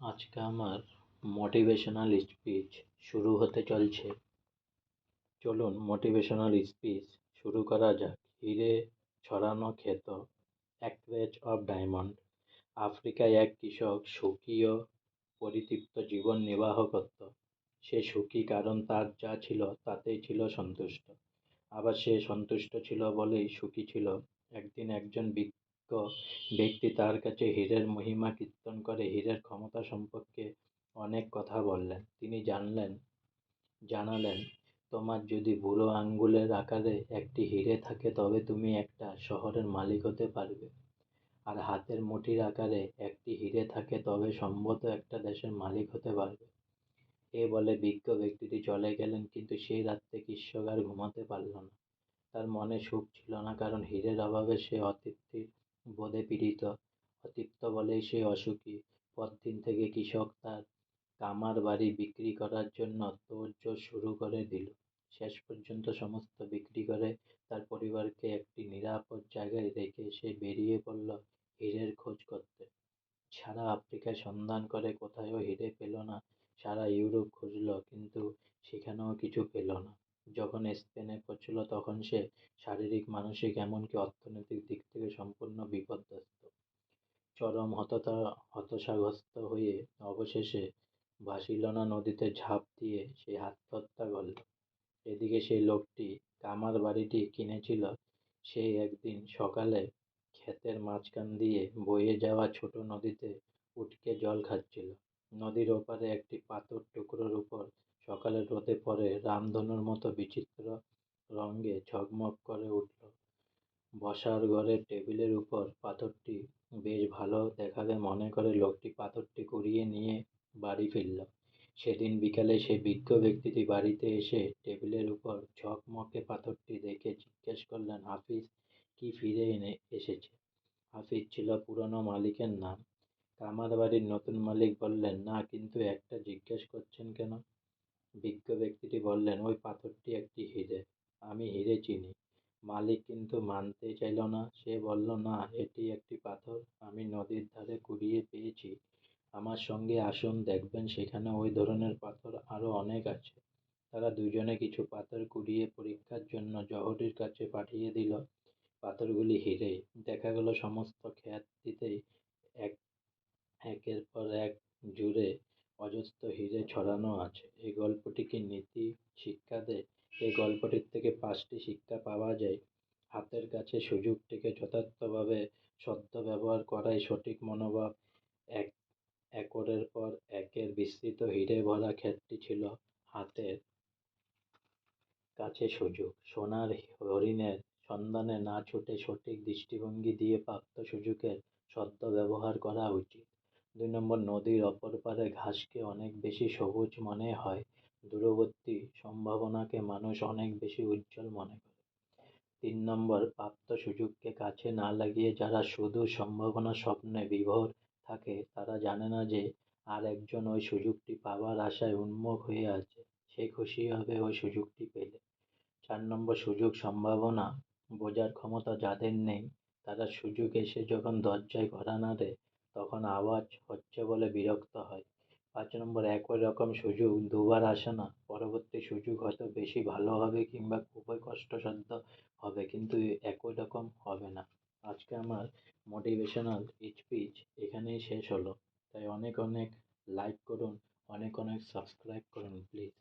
আজকে আমার motivational speech শুরু হতে চলছে। চলুন মোটিভেশনাল স্পিচ শুরু করা যাক। হিরে ছড়ানো ক্ষেত, এক প্যাচ অফ ডায়মন্ড। আফ্রিকায় এক কৃষক সুখী ও পরিতৃপ্ত জীবন নির্বাহ করত। সে সুখী কারণ তার যা ছিল তাতেই ছিল সন্তুষ্ট। আবার সে সন্তুষ্ট ছিল বলেই সুখী ছিল। একদিন একজন বিজ্ঞ ব্যক্তি তার কাছে হীরের মহিমা কীর্তন করে হীরের ক্ষমতা সম্পর্কে অনেক কথা বললেন। তিনি জানালেন, তোমার যদি বুড়ো আঙ্গুলের আকারে একটি হীরে থাকে তবে তুমি একটা শহরের মালিক হতে পারবে। আর হাতের মুঠির আকারে একটি হীরে থাকে তবে সম্ভবত একটা দেশের মালিক হতে পারবে। এ বলে বিজ্ঞ ব্যক্তিটি চলে গেলেন, কিন্তু সেই রাত্রে কৃষক আর ঘুমাতে পারল না। তার মনে সুখ ছিল না, কারণ হীরের অভাবে সে অতৃপ্তির বোধে পীড়িত। অতৃপ্ত বলেই সে অসুখী। পরদিন থেকে কৃষক তার কামার বাড়ি বিক্রি করার জন্য তোড়জোড় শুরু করে দিল। শেষ পর্যন্ত সমস্ত বিক্রি করে তার পরিবারকে একটি নিরাপদ জায়গায় রেখে সে বেরিয়ে পড়ল হীরের খোঁজ করতে। সারা আফ্রিকায় সন্ধান করে কোথায়ও হীরে পেল না। সারা ইউরোপ খুঁজল, কিন্তু সেখানেও কিছু পেল না। যখন স্পেনে পৌঁছল তখন সে শারীরিক, মানসিক, এমনকি অর্থনৈতিক দিক থেকে সম্পূর্ণ বিপর্যস্ত। চরম হতাশাগ্রস্ত হয়ে অবশেষে বার্সিলোনা নদীতে ঝাঁপ দিয়ে সে আত্মহত্যা করল। এদিকে সেই লোকটি কামার বাড়িটি কিনেছিল, সে একদিন সকালে ক্ষেতের মাঝখান দিয়ে বয়ে যাওয়া ছোট নদীতে উঠকে জল খাচ্ছিল। নদীর ওপারে একটি পাথর টুকরোর উপর সকালের রোদে পড়ে রামধনুর মতো বিচিত্র রঙে ঝকমক করে উঠল। বসার ঘরের টেবিলের উপর পাথরটি বেশ ভালো দেখাবে মনে করে লোকটি পাথরটি কুড়িয়ে নিয়ে বাড়ি ফিরল। সেদিন বিকালে সেই বিজ্ঞ ব্যক্তিটি বাড়িতে এসে টেবিলের উপর ঝকমকে পাথরটি দেখে জিজ্ঞেস করলেন, হাফিজ কি ফিরে এসেছে? হাফিজ ছিল পুরনো মালিকের নাম। কামার বাড়ির নতুন মালিক বললেন, না, কিন্তু একটা জিজ্ঞেস করছেন কেন? বিজ্ঞ ব্যক্তিটি বললেন, ওই পাথরটি একটি হীরে। আমি হীরে চিনি। মালিক কিন্তু মানতে চাইল না। সে বলল, না, এটি একটি পাথর, আমি নদীর ধারে কুড়িয়ে পেয়েছি। আমার সঙ্গে আসুন, দেখবেন সেখানে ওই ধরনের পাথর আরো অনেক আছে। তারা দুজনে কিছু পাথর কুড়িয়ে পরীক্ষার জন্য জহরির কাছে পাঠিয়ে দিল। পাথরগুলি হীরে। দেখা গেল সমস্ত ক্ষেতটিতেই এক একের পর এক জুড়ে অজস্র হীরে ছড়ানো আছে। এই গল্পটি কি নীতি শিক্ষা দেয়? এই গল্পটির থেকে 5টি শিক্ষা পাওয়া যায়। হাতের কাছে সুযোগটিকে যথার্থভাবে সদ্ব্যবহার করাই সঠিক মনোভাব। এক একরের পর একের বিস্তৃত হীরে ভরা ক্ষেতটি ছিল হাতের কাছে সুযোগ। সোনার হরিণের সন্ধানে না ছুটে সঠিক দৃষ্টিভঙ্গি দিয়ে প্রাপ্ত সুযোগের সদ্ব্যবহার করা উচিত। 2 নম্বর, নদীর অপর পারে ঘাসকে অনেক বেশি সবুজ মনে হয়, দূরবর্তী সম্ভাবনাকে মানুষ অনেক বেশি উজ্জ্বল মনে করে। 3 নম্বর, প্রাপ্ত সুযোগকে কাজে না লাগিয়ে যারা শুধু সম্ভাবনার স্বপ্নে বিভোর থাকে তারা জানে না যে আর একজন ওই সুযোগটি পাবার আশায় উন্মুখ হয়ে আছে। সে খুশি হবে ওই সুযোগটি পেলে। 4 নম্বর, সুযোগ সম্ভাবনা বোঝার ক্ষমতা যাদের নেই তারা সুযোগ এসে যখন দরজায় কড়া নাড়ে তখন আওয়াজ হচ্ছে বলে বিরক্ত হয়। 5 নম্বর, একই রকম সুযোগ দুবার আসে না। পরবর্তী সুযোগ হয়তো বেশি ভালো হবে কিংবা খুবই কষ্টসাধ্য হবে, কিন্তু একই রকম হবে না। আজকে আমার মোটিভেশনাল স্পিচ এখানেই শেষ হলো। তাই অনেক অনেক লাইক করুন, অনেক অনেক সাবস্ক্রাইব করুন প্লিজ।